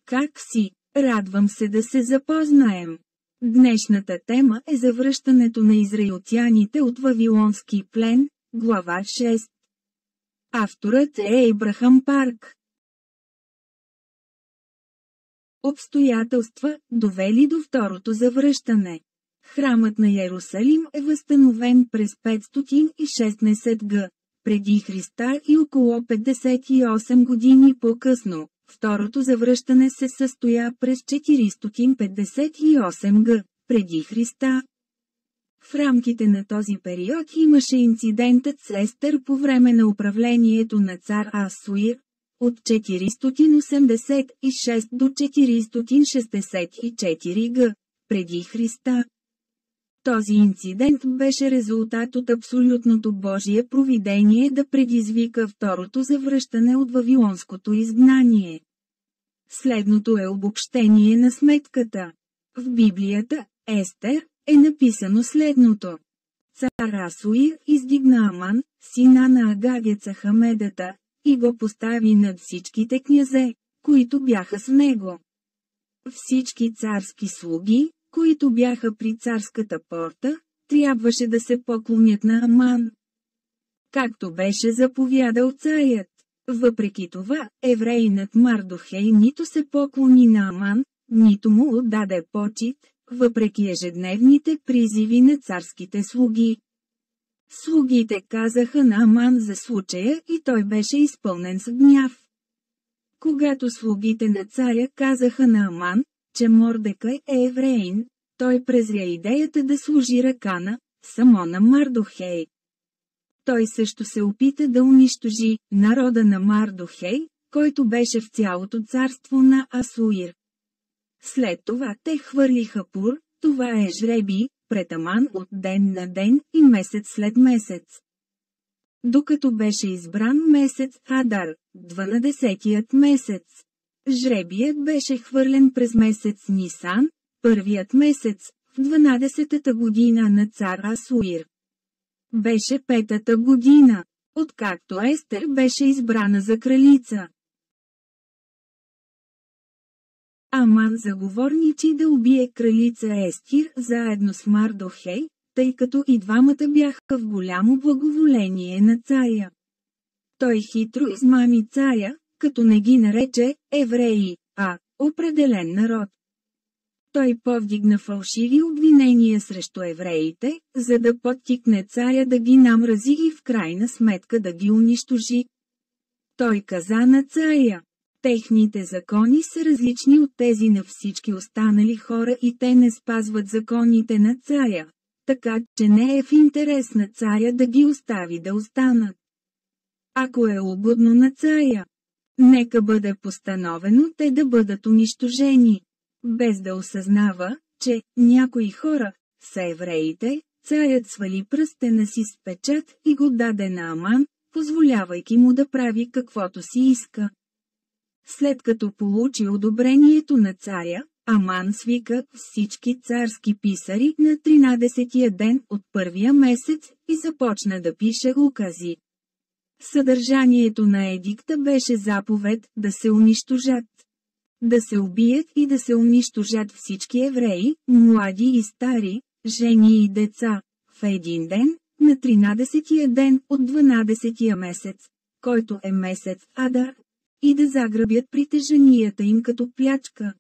Как си? Радвам се да се запознаем. Днешната тема е завръщането на израелтяните от Вавилонски плен, глава 6. Авторът е Ейбрахам Парк. Обстоятелства, довели до второто завръщане. Храмът на Йерусалим е възстановен през 516 г. преди Христа и около 58 години по-късно. Второто завръщане се състоя през 458 г. преди Христа. В рамките на този период имаше инцидентът с Естер по време на управлението на цар Асуир, от 486 до 464 г. преди Христа. Този инцидент беше резултат от абсолютното Божие провидение да предизвика второто завръщане от вавилонското изгнание. Следното е обобщение на сметката. В Библията, Естер, е написано следното. Цар Асуир издигна Аман, сина на Агагеца Хамедата, и го постави над всичките князе, които бяха с него. Всички царски слуги, които бяха при царската порта, трябваше да се поклонят на Аман. Както беше заповядал царят. Въпреки това, евреинът Мардохей нито се поклони на Аман, нито му отдаде почит, въпреки ежедневните призиви на царските слуги. Слугите казаха на Аман за случая и той беше изпълнен с гняв. Когато слугите на царя казаха на Аман, че Мордекай е евреин, той презря идеята да служи ръка на само на Мардохей. Той също се опита да унищожи народа на Мардохей, който беше в цялото царство на Асуир. След това те хвърлиха пур, това е жребий, пред Аман от ден на ден и месец след месец. Докато беше избран месец Адар, 12-тият месец. Жребият беше хвърлен през месец Нисан, първият месец, в 12-та година на цар Асуир. Беше 5-та година, откакто Естер беше избрана за кралица. Аман заговорничи да убие кралица Естир заедно с Мардохей, тъй като и двамата бяха в голямо благоволение на царя. Той хитро измами царя, като не ги нарече евреи, а определен народ. Той повдигна фалшиви обвинения срещу евреите, за да подтикне царя да ги намрази и в крайна сметка да ги унищожи. Той каза на царя: техните закони са различни от тези на всички останали хора и те не спазват законите на царя, така че не е в интерес на царя да ги остави да останат. Ако е угодно на царя, нека бъде постановено те да бъдат унищожени. Без да осъзнава, че някои хора са евреите, царят свали пръстена си с печат и го даде на Аман, позволявайки му да прави каквото си иска. След като получи одобрението на царя, Аман свика всички царски писари на 13-тия ден от първия месец и започна да пише укази. Съдържанието на едикта беше заповед да се унищожат. Да се убият и да се унищожат всички евреи, млади и стари, жени и деца, в един ден, на 13-тия ден от 12-тия месец, който е месец Адар, и да заграбят притежанията им като плячка.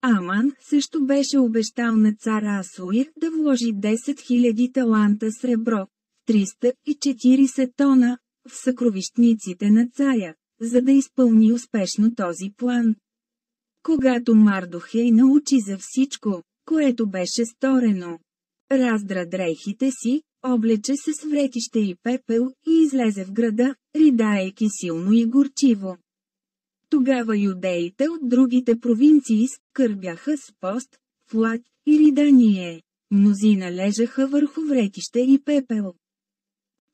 Аман също беше обещал на цар Асуир да вложи 10 000 таланта сребро, 340 тона, в съкровищниците на царя, за да изпълни успешно този план. Когато Мардохей научи за всичко, което беше сторено, раздра дрехите си, облече се с вретище и пепел и излезе в града, ридаейки силно и горчиво. Тогава юдеите от другите провинции скърбяха с пост, плач и ридание. Мнозина лежаха върху вретище и пепел.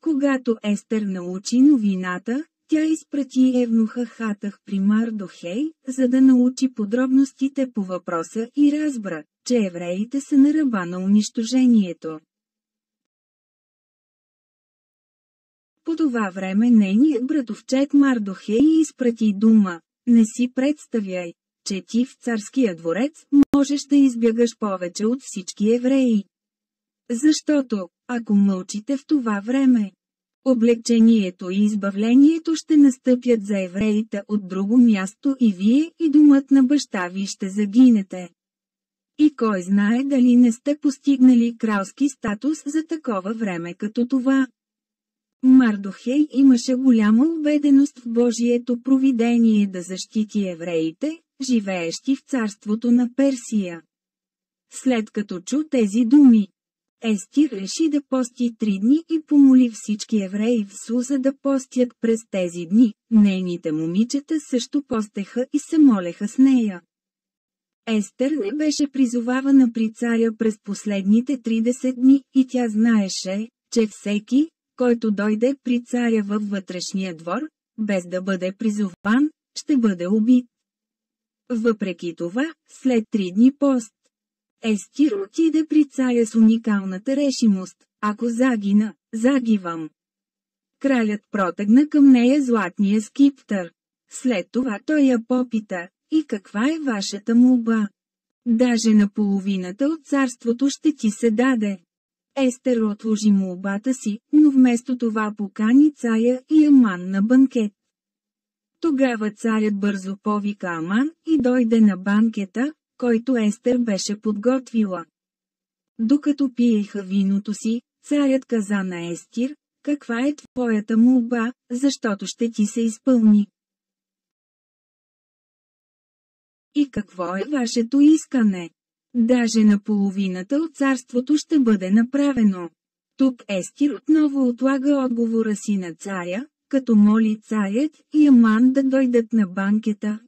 Когато Естер научи новината, тя изпрати евнуха Хатах при Мардохей, за да научи подробностите по въпроса и разбра, че евреите са на ръба на унищожението. По това време нейният братовчет Мардохей изпрати дума: не си представяй, че ти в царския дворец можеш да избягаш повече от всички евреи. Защото, ако мълчите в това време, облегчението и избавлението ще настъпят за евреите от друго място и вие и домът на баща ви ще загинете. И кой знае дали не сте постигнали кралски статус за такова време като това. Мардохей имаше голяма убеденост в Божието провидение да защити евреите, живеещи в царството на Персия. След като чу тези думи, Естир реши да пости 3 дни и помоли всички евреи в Суза да постят през тези дни. Нейните момичета също постеха и се молеха с нея. Естер не беше призовавана при царя през последните 30 дни и тя знаеше, че всеки, който дойде при царя във вътрешния двор, без да бъде призован, ще бъде убит. Въпреки това, след 3 дни пост, Естир отиде при царя с уникалната решимост: ако загина, загивам. Кралят протегна към нея златния скиптър. След това той я попита: и каква е вашата молба? Даже на половината от царството ще ти се даде. Естер отложи молбата си, но вместо това покани царя и Аман на банкет. Тогава царят бързо повика Аман и дойде на банкета, който Естер беше подготвила. Докато пиеха виното си, царят каза на Естир: каква е твоята молба, защото ще ти се изпълни. И какво е вашето искане? Даже на половината от царството ще бъде направено. Тук Естир отново отлага отговора си на царя, като моли царят и Аман да дойдат на банкета,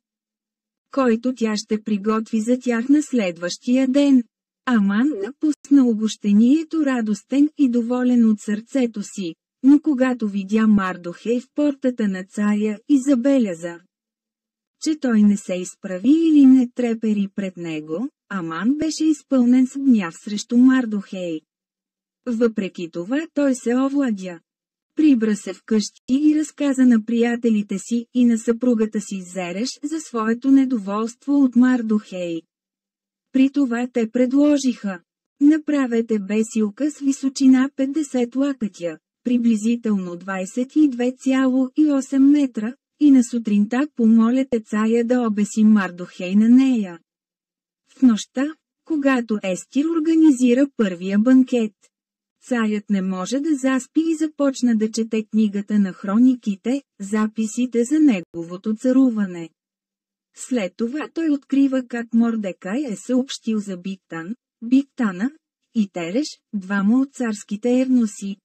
който тя ще приготви за тях на следващия ден. Аман напусна обощението радостен и доволен от сърцето си, но когато видя Мардохей в портата на царя и забеляза, че той не се изправи или не трепери пред него, Аман беше изпълнен с гняв срещу Мардохей. Въпреки това той се овладя. Прибра се вкъщи и разказа на приятелите си и на съпругата си Зереш за своето недоволство от Мардохей. При това те предложиха: направете бесилка с височина 50 лакътя, приблизително 22,8 метра, и на сутринта помолете царя да обеси Мардохей на нея. В нощта, когато Естир организира първия банкет, царят не може да заспи и започна да чете книгата на хрониките, записите за неговото царуване. След това той открива как Мордекай е съобщил за Биктан, Биктана и Тереш, двама от царските евнуси,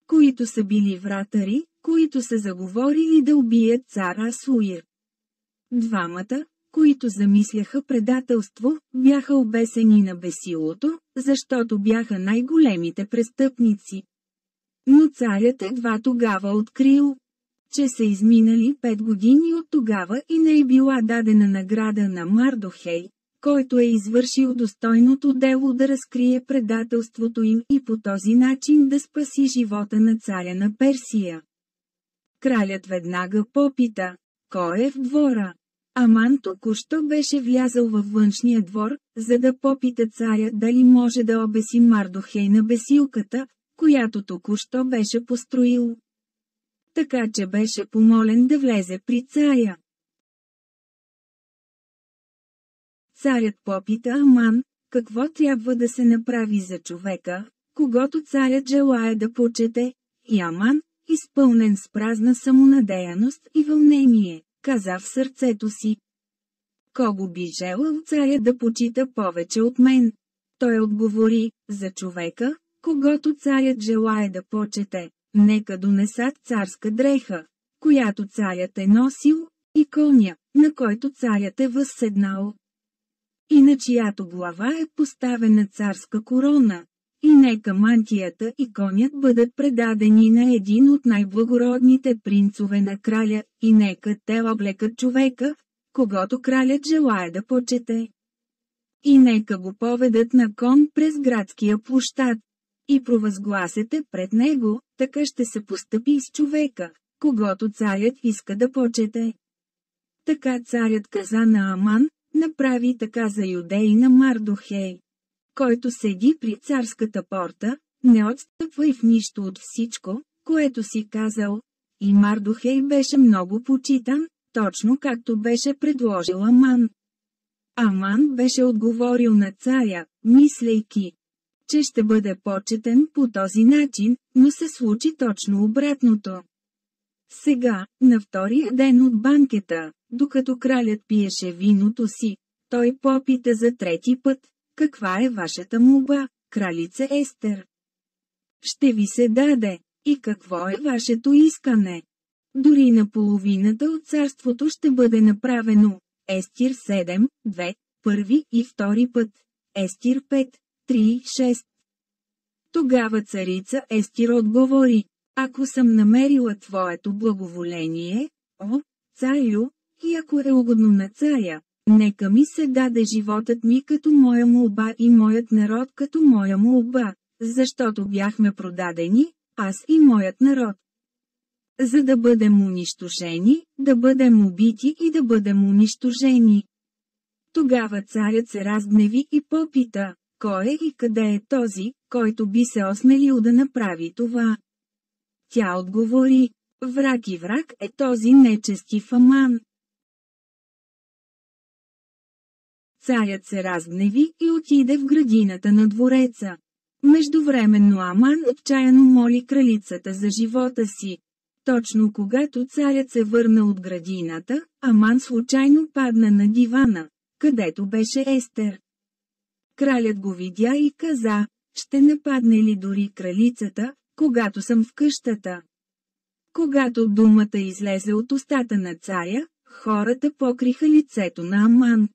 които са били вратари, които са заговорили да убият цар Асуир. Двамата, които замисляха предателство, бяха обесени на бесилото, защото бяха най-големите престъпници. Но царят едва тогава открил, че са изминали 5 години от тогава и не е била дадена награда на Мардохей, който е извършил достойното дело да разкрие предателството им и по този начин да спаси живота на царя на Персия. Кралят веднага попита: кой е в двора? Аман току-що беше влязъл във външния двор, за да попита царя дали може да обеси Мардохей на бесилката, която току-що беше построил. Така че беше помолен да влезе при царя. Царят попита Аман, какво трябва да се направи за човека, когато царят желае да почете, и Аман, изпълнен с празна самонадеяност и вълнение, каза в сърцето си: кого би желал царя да почита повече от мен? Той отговори: за човека, когато царят желае да почете, нека донесат царска дреха, която царят е носил, и коня, на който царят е възседнал, и на чиято глава е поставена царска корона. И нека мантията и конят бъдат предадени на един от най-благородните принцове на краля, и нека те облекат човека, когато кралят желае да почете. И нека го поведат на кон през градския площад. И провъзгласете пред него, така ще се постъпи с човека, когато царят иска да почете. Така царят каза на Аман, направи така за юдеи на Мардохей, който седи при царската порта, не отстъпвай в нищо от всичко, което си казал. И Мардохей беше много почитан, точно както беше предложил Аман. Аман беше отговорил на царя, мислейки, че ще бъде почетен по този начин, но се случи точно обратното. Сега, на втория ден от банкета, докато кралят пиеше виното си, той попита за трети път, каква е вашата молба, кралице Естер? Ще ви се даде, и какво е вашето искане? Дори на половината от царството ще бъде направено. Естир 7, 2, първи и втори път. Естир 5, 3, 6. Тогава царица Естир отговори, ако съм намерила твоето благоволение, о, царю, и ако е угодно на царя, нека ми се даде животът ми като моя молба и моят народ като моя молба, защото бяхме продадени, аз и моят народ. За да бъдем унищожени, да бъдем убити и да бъдем унищожени. Тогава царят се разгневи и попита, кой е и къде е този, който би се осмелил да направи това? Тя отговори, враг и враг е този нечестив Аман. Царят се разгневи и отиде в градината на двореца. Междувременно Аман отчаяно моли кралицата за живота си. Точно когато царят се върна от градината, Аман случайно падна на дивана, където беше Естер. Кралят го видя и каза, ще нападне ли дори кралицата, когато съм в къщата? Когато думата излезе от устата на царя, хората покриха лицето на Аман.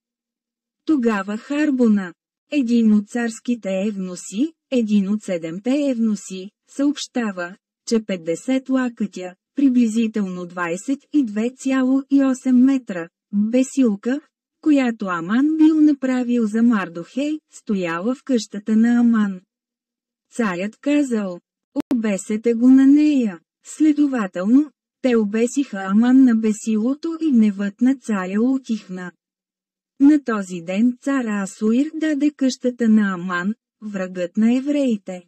Тогава Харбона, един от царските евнуси, един от 7-те евнуси, съобщава, че 50 лакътя, приблизително 22,8 метра, бесилка, която Аман бил направил за Мардохей, стояла в къщата на Аман. Царят казал, обесете го на нея. Следователно, те обесиха Аман на бесилото и гневът на царя утихна. На този ден цар Асуир даде къщата на Аман, врагът на евреите,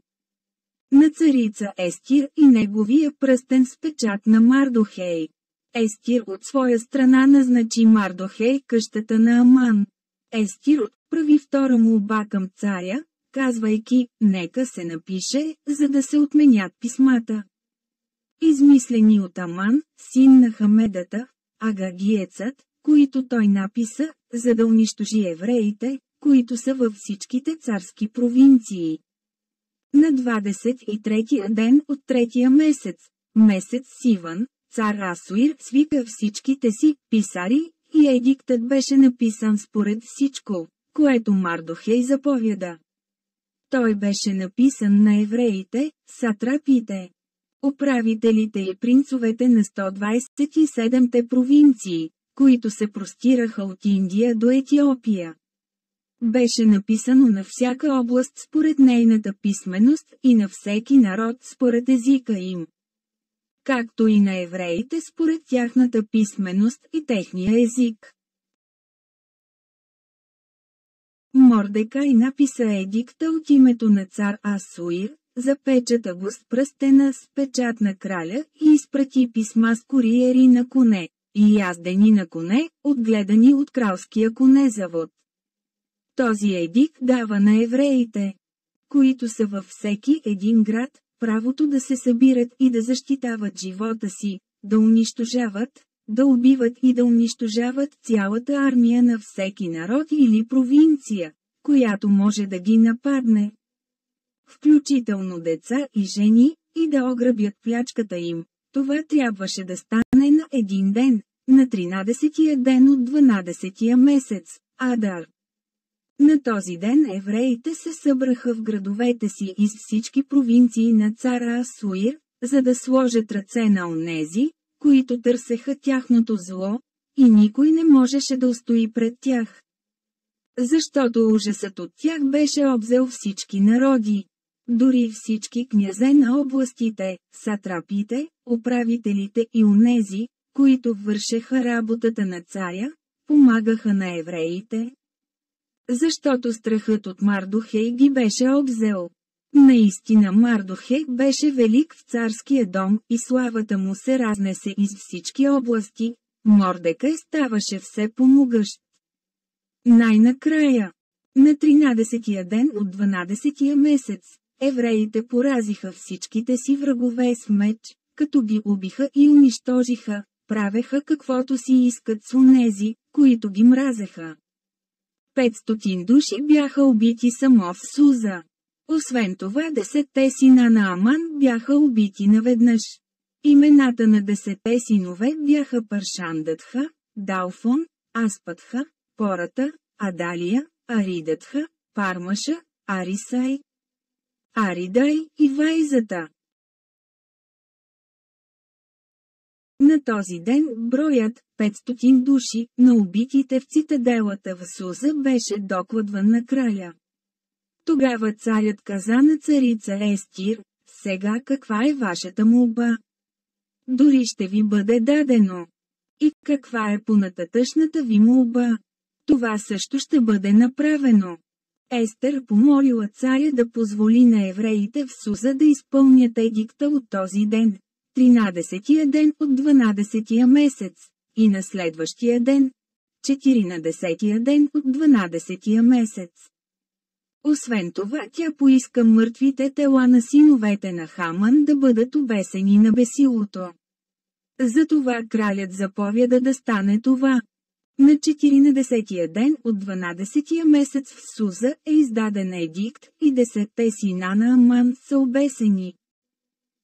на царица Естир и неговия пръстен с печат на Мардохей. Естир от своя страна назначи Мардохей къщата на Аман. Естир отправи втора молба към царя, казвайки, нека се напише, за да се отменят писмата, измислени от Аман, син на Хамедата, агагиецът, които той написа, за да унищожи евреите, които са във всичките царски провинции. На 23-я ден от третия месец, месец Сиван, цар Асуир свика всичките си писари, и едиктът беше написан според всичко, което Мардохей заповяда. Той беше написан на евреите, сатрапите, управителите и принцовете на 127-те провинции, които се простираха от Индия до Етиопия. Беше написано на всяка област според нейната писменост и на всеки народ според езика им, както и на евреите според тяхната писменост и техния език. Мордекай написа едикта от името на цар Асуир, запечата го с пръстена с печат на краля и изпрати писма с куриери на коне, и яздени на коне, отгледани от кралския конезавод. Този едикт дава на евреите, които са във всеки един град, правото да се събират и да защитават живота си, да унищожават, да убиват и да унищожават цялата армия на всеки народ или провинция, която може да ги нападне, включително деца и жени, и да ограбят плячката им. Това трябваше да стане на един ден, на 13-тия ден от 12-тия месец, Адар. На този ден евреите се събраха в градовете си из всички провинции на цара Асуир, за да сложат ръце на онези, които търсеха тяхното зло, и никой не можеше да устои пред тях. Защото ужасът от тях беше обзел всички народи. Дори всички князе на областите, сатрапите, управителите и онези, които вършеха работата на царя, помагаха на евреите. Защото страхът от Мардохей ги беше обзел. Наистина Мардохей беше велик в царския дом и славата му се разнесе из всички области. Мордекай ставаше все по-могъщ. Най-накрая, на 13-тия ден от 12-тия месец, евреите поразиха всичките си врагове с меч, като ги убиха и унищожиха, правеха каквото си искат с онези, които ги мразеха. 500 души бяха убити само в Суза. Освен това 10 сина на Аман бяха убити наведнъж. Имената на 10 синове бяха Паршандатха, Далфон, Аспатха, Пората, Адалия, Аридатха, Пармаша, Арисай, Аридай и Вайзата. На този ден броят 500 души на убитите в цитаделата в Суза беше докладван на краля. Тогава царят каза на царица Естир: сега каква е вашата молба? Дори ще ви бъде дадено. И каква е понататъшната ви молба? Това също ще бъде направено. Естер помолила царя да позволи на евреите в Суза да изпълнят едикта от този ден, 13-тия ден от 12-тия месец, и на следващия ден, 14-тия ден от 12-тия месец. Освен това тя поиска мъртвите тела на синовете на Хаман да бъдат обесени на бесилото. Затова кралят заповяда да стане това. На 14-тия ден от 12-тия месец в Суза е издаден едикт и 10 сина на Аман са обесени.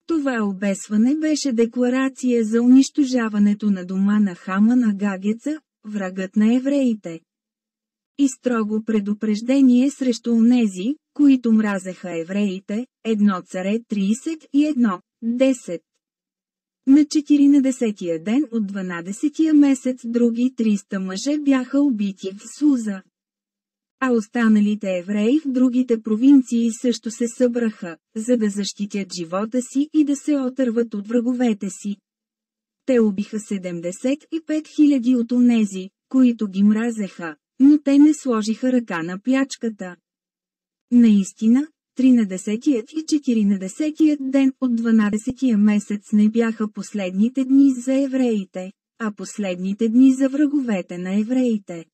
Това обесване беше декларация за унищожаването на дома на Хаман Агагеца, врагът на евреите. И строго предупреждение срещу онези, които мразеха евреите, 1 Царе 31:10. На 14-тия ден от 12-тия месец други 300 мъже бяха убити в Суза. А останалите евреи в другите провинции също се събраха, за да защитят живота си и да се отърват от враговете си. Те убиха 75 000 от онези, които ги мразеха, но те не сложиха ръка на плячката. Наистина, 13-тият и 14-тият ден от 12-тия месец не бяха последните дни за евреите, а последните дни за враговете на евреите.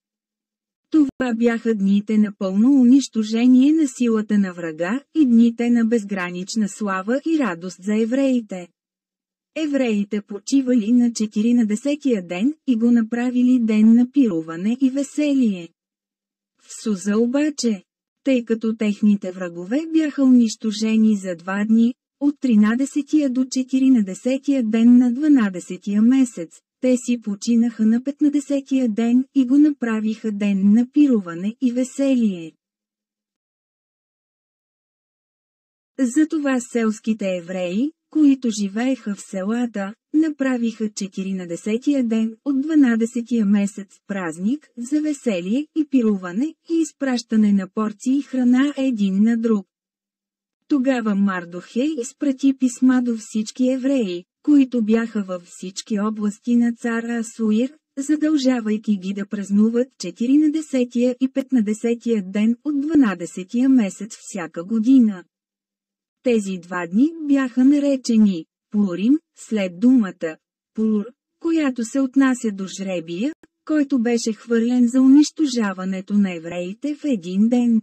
Това бяха дните на пълно унищожение на силата на врага и дните на безгранична слава и радост за евреите. Евреите почивали на 14-тия ден и го направили ден на пируване и веселие. В Суза обаче, тъй като техните врагове бяха унищожени за 2 дни, от 13-тия до 14-тия ден на 12-тия месец, те си починаха на 15-тия ден и го направиха ден на пируване и веселие. Затова селските евреи, които живееха в селата, направиха 14-тия ден от 12-тия месец празник за веселие и пируване и изпращане на порции храна един на друг. Тогава Мардохей изпрати писма до всички евреи, които бяха във всички области на цар Асуир, задължавайки ги да празнуват 14-тия и 15-тия ден от 12-тия месец всяка година. Тези 2 дни бяха наречени Пурим, след думата Пур, която се отнася до жребия, който беше хвърлен за унищожаването на евреите в един ден.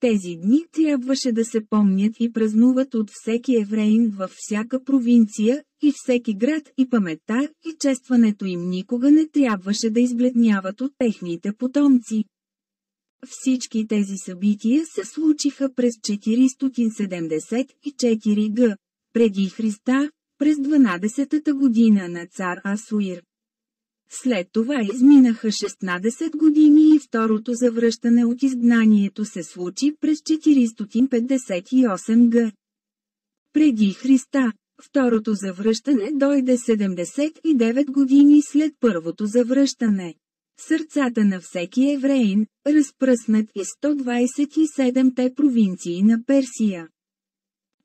Тези дни трябваше да се помнят и празнуват от всеки евреин във всяка провинция и всеки град и паметта и честването им никога не трябваше да избледняват от техните потомци. Всички тези събития се случиха през 474 г. преди Христа, през 12-та година на цар Асуир. След това изминаха 16 години и второто завръщане от изгнанието се случи през 458 г. преди Христа. Второто завръщане дойде 79 години след първото завръщане. Сърцата на всеки евреин, разпръснат из 127-те провинции на Персия,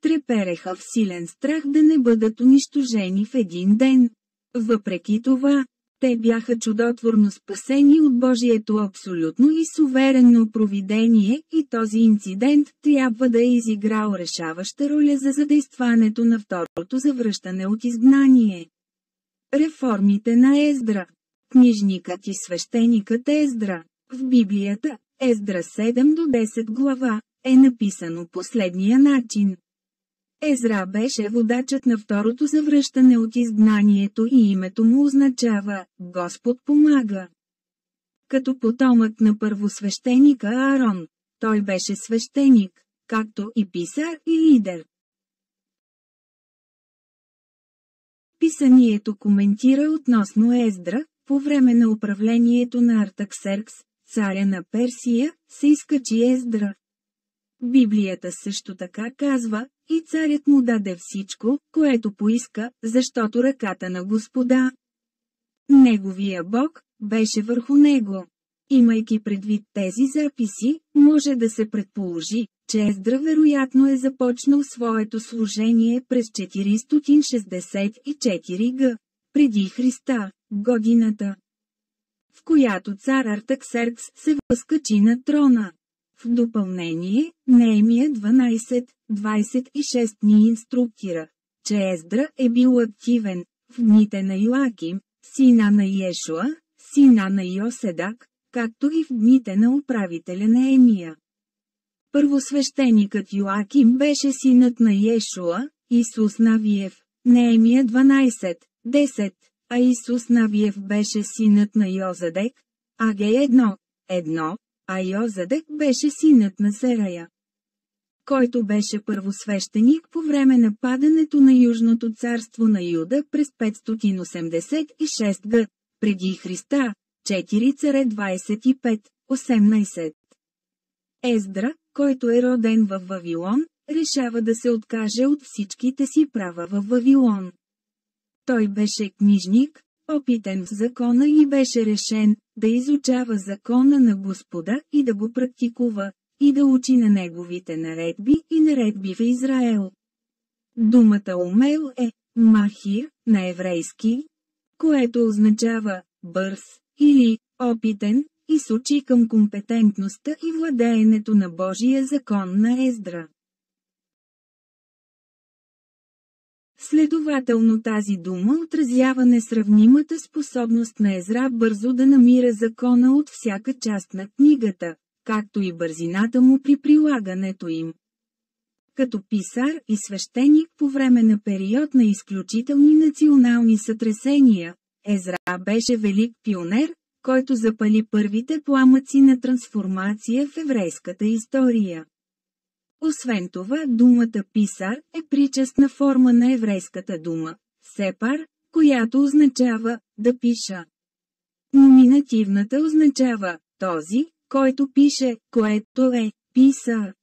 трепереха в силен страх да не бъдат унищожени в един ден. Въпреки това, те бяха чудотворно спасени от Божието абсолютно и суверенно провидение и този инцидент трябва да е изиграл решаваща роля за задействането на второто завръщане от изгнание. Реформите на Ездра. Книжникът и свещеникът Ездра. В Библията, Ездра 7 до 10 глава, е написано последния начин. Езра беше водачът на второто завръщане от изгнанието и името му означава «Господ помага». Като потомък на първосвещеника Аарон, той беше свещеник, както и писар и лидер. Писанието коментира относно Ездра, по време на управлението на Артаксеркс, царя на Персия, се изкачи Ездра. Библията също така казва, и царят му даде всичко, което поиска, защото ръката на Господа, неговия Бог, беше върху него. Имайки предвид тези записи, може да се предположи, че Ездра вероятно е започнал своето служение през 464 г. преди Христа, годината, в която цар Артаксеркс се възкачи на трона. В допълнение, Неемия 12:26 ни инструктира, че Ездра е бил активен в дните на Йоаким, сина на Йешуа, сина на Йоседак, както и в дните на управителя Неемия. Първосвещеникът Йоаким беше синът на Йешуа, Исус Навиев, Неемия 12:10, а Исус Навиев беше синът на Йозадек, Агей 1:1, а Йозадек беше синът на Серая, който беше първосвещеник по време на падането на Южното царство на Юда през 586 г. преди Христа, 4 царе 25:18. Ездра, който е роден в Вавилон, решава да се откаже от всичките си права в Вавилон. Той беше книжник, опитен в закона и беше решен да изучава закона на Господа и да го практикува, и да учи на неговите наредби и наредби в Израел. Думата умел е махир на еврейски, което означава бърз или опитен, и сочи към компетентността и владеенето на Божия закон на Ездра. Следователно тази дума отразява несравнимата способност на Езра бързо да намира закона от всяка част на книгата, както и бързината му при прилагането им. Като писар и свещеник по време на период на изключителни национални сътресения, Езра беше велик пионер, който запали първите пламъци на трансформация в еврейската история. Освен това, думата писар е причастна форма на еврейската дума сепар, която означава да пиша. Номинативната означава този, който пише, което е писар.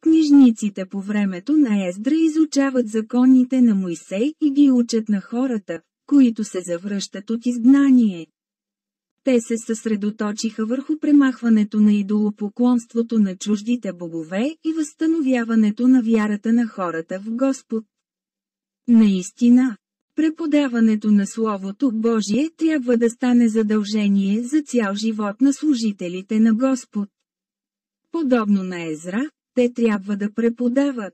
Книжниците по времето на Ездра изучават законите на Мойсей и ги учат на хората, които се завръщат от изгнание. Те се съсредоточиха върху премахването на идолопоклонството на чуждите богове и възстановяването на вярата на хората в Господ. Наистина, преподаването на Словото Божие трябва да стане задължение за цял живот на служителите на Господ. Подобно на Езра, те трябва да преподават,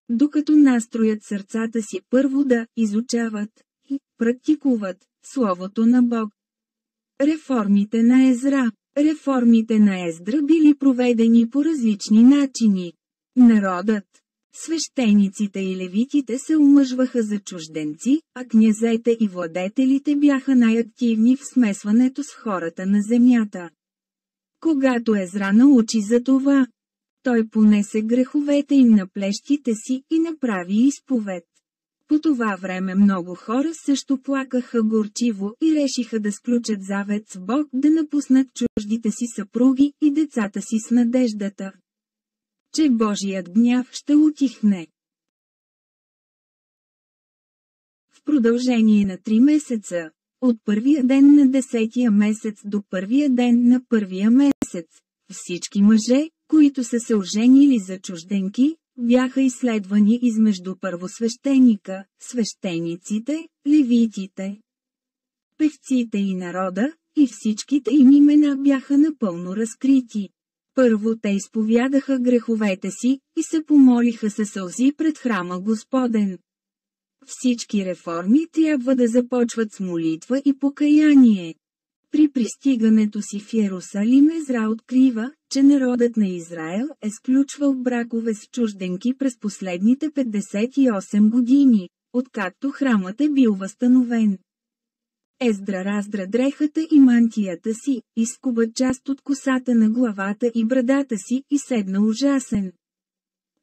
докато настроят сърцата си първо да изучават и практикуват Словото на Бог. Реформите на Езра. Реформите на Ездра били проведени по различни начини. Народът, свещениците и левитите се омъжваха за чужденци, а князете и владетелите бяха най-активни в смесването с хората на земята. Когато Езра научи за това, той понесе греховете им на плещите си и направи изповед. По това време много хора също плакаха горчиво и решиха да сключат завет с Бог да напуснат чуждите си съпруги и децата си с надеждата, че Божият гняв ще утихне. В продължение на 3 месеца, от първия ден на 10-я месец до първия ден на първия месец, всички мъже, които са се оженили за чужденки, бяха изследвани измежду първосвещеника, свещениците, левитите, Певците и народа, и всичките им имена бяха напълно разкрити. Първо те изповядаха греховете си и се помолиха със сълзи пред храма Господен. Всички реформи трябва да започват с молитва и покаяние. При пристигането си в Йерусалим Езра открива, че народът на Израел е сключвал бракове с чужденки през последните 58 години, откакто храмът е бил възстановен. Ездра раздра дрехата и мантията си, изскуба част от косата на главата и брадата си и седна ужасен.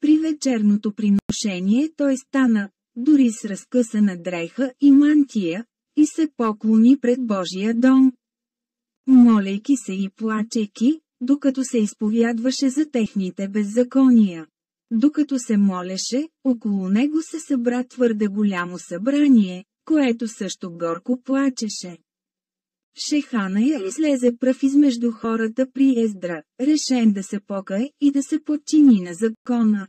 При вечерното приношение той стана, дори с разкъсана дреха и мантия, и се поклони пред Божия дом. Молейки се и плачейки, докато се изповядваше за техните беззакония. Докато се молеше, около него се събра твърде голямо събрание, което също горко плачеше. Шеханая излезе пръв измежду хората при Ездра, решен да се покае и да се подчини на закона.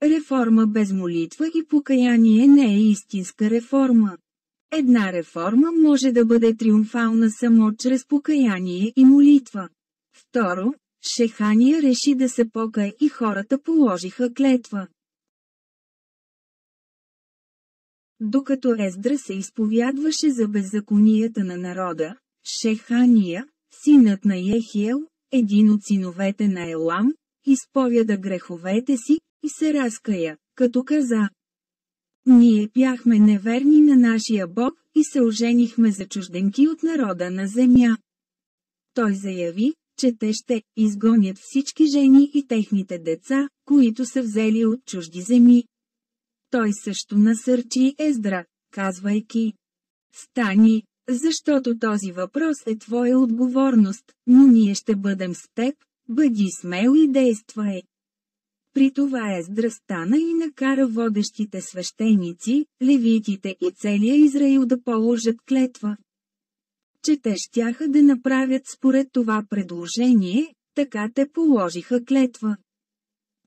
Реформа без молитва и покаяние не е истинска реформа. Една реформа може да бъде триумфална само чрез покаяние и молитва. Второ, Шехания реши да се покае и хората положиха клетва. Докато Ездра се изповядваше за беззаконията на народа, Шехания, синът на Ехиел, един от синовете на Елам, изповяда греховете си и се разкая, като каза: Ние бяхме неверни на нашия Бог и се оженихме за чужденки от народа на земя. Той заяви, че те ще изгонят всички жени и техните деца, които са взели от чужди земи. Той също насърчи Ездра, казвайки: Стани, защото този въпрос е твоя отговорност, но ние ще бъдем с теб, бъди смел и действай. При това Ездра стана и накара водещите свещеници, левитите и целия Израил да положат клетва. Че те щяха да направят според това предложение, така те положиха клетва.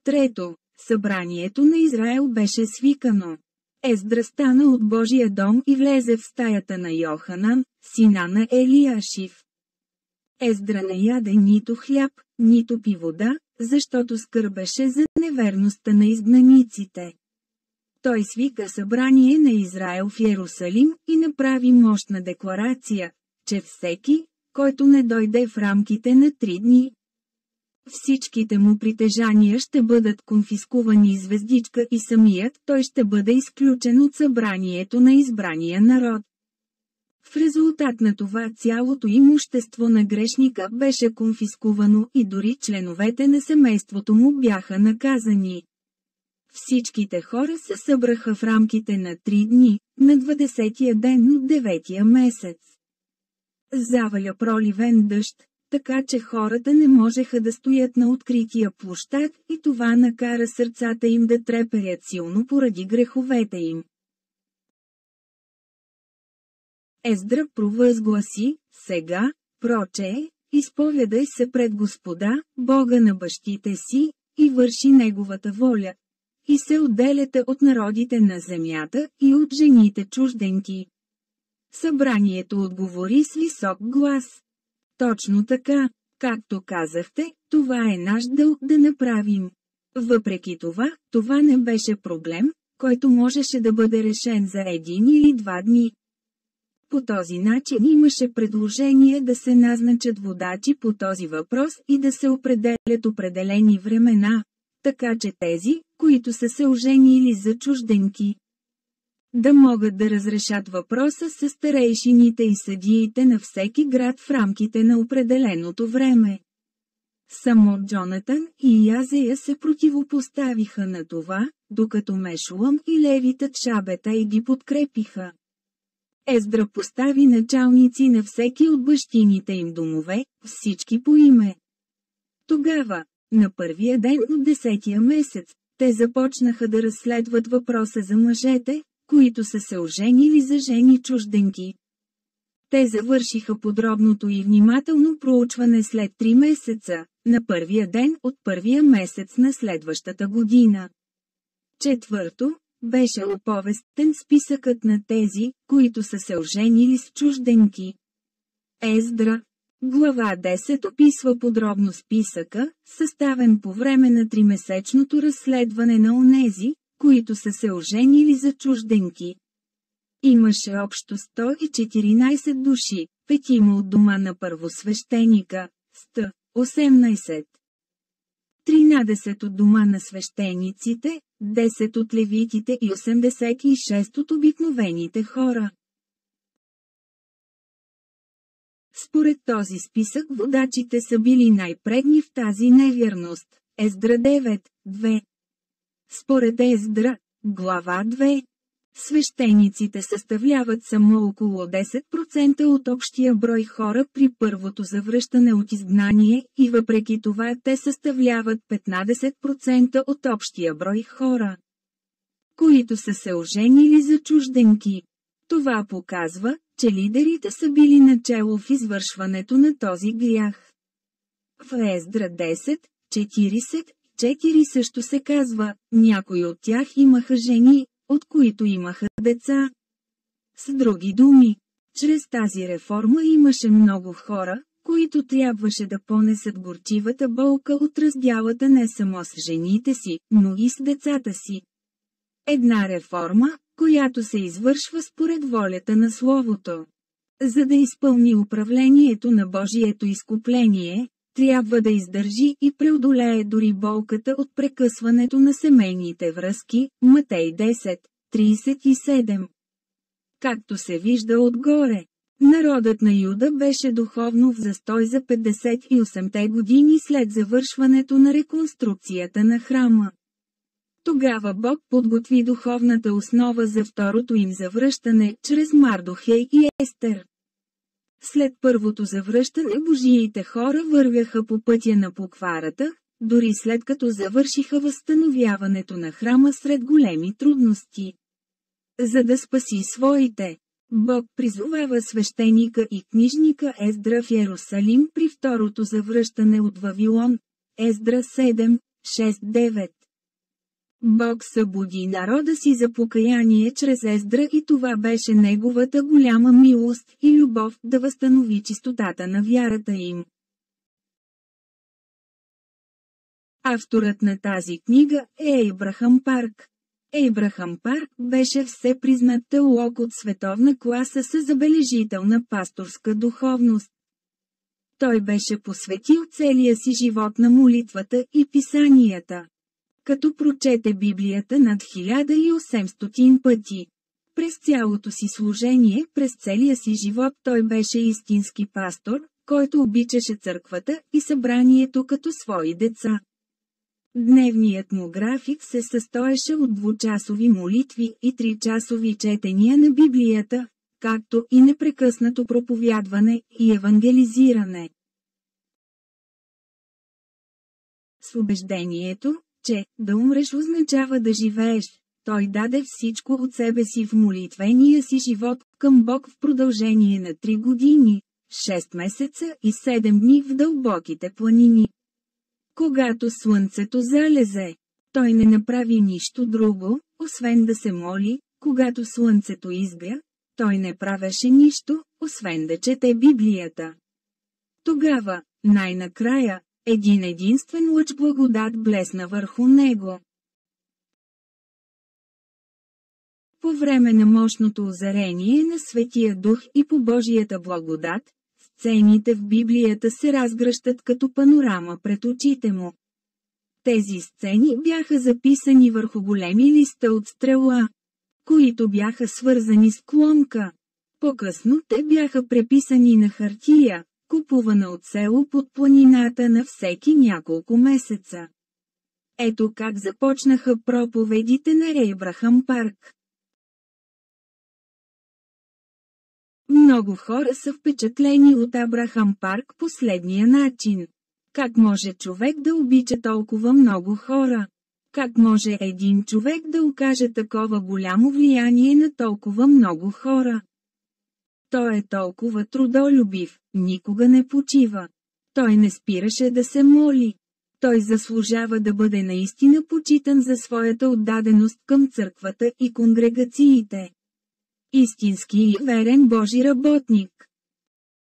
Трето, събранието на Израел беше свикано. Ездра стана от Божия дом и влезе в стаята на Йоханан, сина на Елияшив. Ездра не яде нито хляб, нито пи вода, защото скърбеше за неверността на изгнаниците. Той свика събрание на Израел в Йерусалим и направи мощна декларация, че всеки, който не дойде в рамките на 3 дни, всичките му притежания ще бъдат конфискувани звездичка и самият той ще бъде изключен от събранието на избрания народ. В резултат на това цялото имущество на грешника беше конфискувано и дори членовете на семейството му бяха наказани. Всичките хора се събраха в рамките на 3 дни, на 20-я ден от 9-я месец. Заваля проливен дъжд, така че хората не можеха да стоят на открития площад и това накара сърцата им да треперят силно поради греховете им. Ездра провъзгласи: Сега, прочее, изповядай се пред Господа, Бога на бащите си, и върши Неговата воля. И се отделяте от народите на земята и от жените чужденки. Събранието отговори с висок глас: Точно така, както казахте, това е наш дълг да направим. Въпреки това, това не беше проблем, който можеше да бъде решен за 1 или 2 дни. По този начин имаше предложение да се назначат водачи по този въпрос и да се определят определени времена, така че тези, които са се оженили за чужденки, да могат да разрешат въпроса с старейшините и съдиите на всеки град в рамките на определеното време. Само Джонатан и Язея се противопоставиха на това, докато Мешулам и левитът Шабета и ги подкрепиха. Ездра постави началници на всеки от бащините им домове, всички по име. Тогава, на първия ден от 10-я месец, те започнаха да разследват въпроса за мъжете, които са се оженили за жени чужденки. Те завършиха подробното и внимателно проучване след 3 месеца, на първия ден от първия месец на следващата година. Четвърто, беше оповестен списъкът на тези, които са се оженили с чужденки. Ездра. Глава 10 описва подробно списъка, съставен по време на тримесечното разследване на онези, които са се оженили за чужденки. Имаше общо 114 души, 5 от дома на първосвещеника, 118. 13 от дома на свещениците, 10 от левитите и 86 от обикновените хора. Според този списък водачите са били най-предни в тази невярност. Ездра 9:2. Според Ездра, глава 2, свещениците съставляват само около 10% от общия брой хора при първото завръщане от изгнание и въпреки това те съставляват 15% от общия брой хора, които са се оженили за чужденки. Това показва, че лидерите са били начело в извършването на този грях. В Ездра 10:44 също се казва, някои от тях имаха жени, от които имаха деца. С други думи, чрез тази реформа имаше много хора, които трябваше да понесат горчивата болка от раздялата не само с жените си, но и с децата си. Една реформа, която се извършва според волята на Словото. За да изпълни управлението на Божието изкупление, трябва да издържи и преодолее дори болката от прекъсването на семейните връзки, Матей 10:37. Както се вижда отгоре, народът на Юда беше духовно в застой за 58-те години след завършването на реконструкцията на храма. Тогава Бог подготви духовната основа за второто им завръщане чрез Мардохей и Естер. След първото завръщане Божиите хора вървяха по пътя на покварата, дори след като завършиха възстановяването на храма сред големи трудности. За да спаси своите, Бог призовава свещеника и книжника Ездра в Йерусалим при второто завръщане от Вавилон. Ездра 7:6-9. Бог събуди народа си за покаяние чрез Ездра и това беше неговата голяма милост и любов да възстанови чистотата на вярата им. Авторът на тази книга е Ейбрахам Парк. Ейбрахам Парк беше всепризнат теолог от световна класа с забележителна пасторска духовност. Той беше посветил целия си живот на молитвата и писанията, като прочете Библията над 1800 пъти. През цялото си служение, през целия си живот той беше истински пастор, който обичаше църквата и събранието като свои деца. Дневният му график се състоеше от 2-часови молитви и 3-часови четения на Библията, както и непрекъснато проповядване и евангелизиране. С убеждението, че да умреш означава да живееш, той даде всичко от себе си в молитвения си живот към Бог в продължение на 3 години, 6 месеца и 7 дни в дълбоките планини. Когато слънцето залезе, той не направи нищо друго, освен да се моли. Когато слънцето изгря, той не правеше нищо, освен да чете Библията. Тогава, най-накрая, един единствен лъч благодат блесна върху него. По време на мощното озарение на Светия Дух и по Божията благодат, сцените в Библията се разгръщат като панорама пред очите му. Тези сцени бяха записани върху големи листа от стрела, които бяха свързани с клонка. По-късно те бяха преписани на хартия, купувана от село под планината на всеки няколко месеца. Ето как започнаха проповедите на Ейбрахам Парк. Много хора са впечатлени от Абрахам Парк последния начин. Как може човек да обича толкова много хора? Как може един човек да окаже такова голямо влияние на толкова много хора? Той е толкова трудолюбив, никога не почива. Той не спираше да се моли. Той заслужава да бъде наистина почитан за своята отдаденост към църквата и конгрегациите. Истински и верен Божи работник.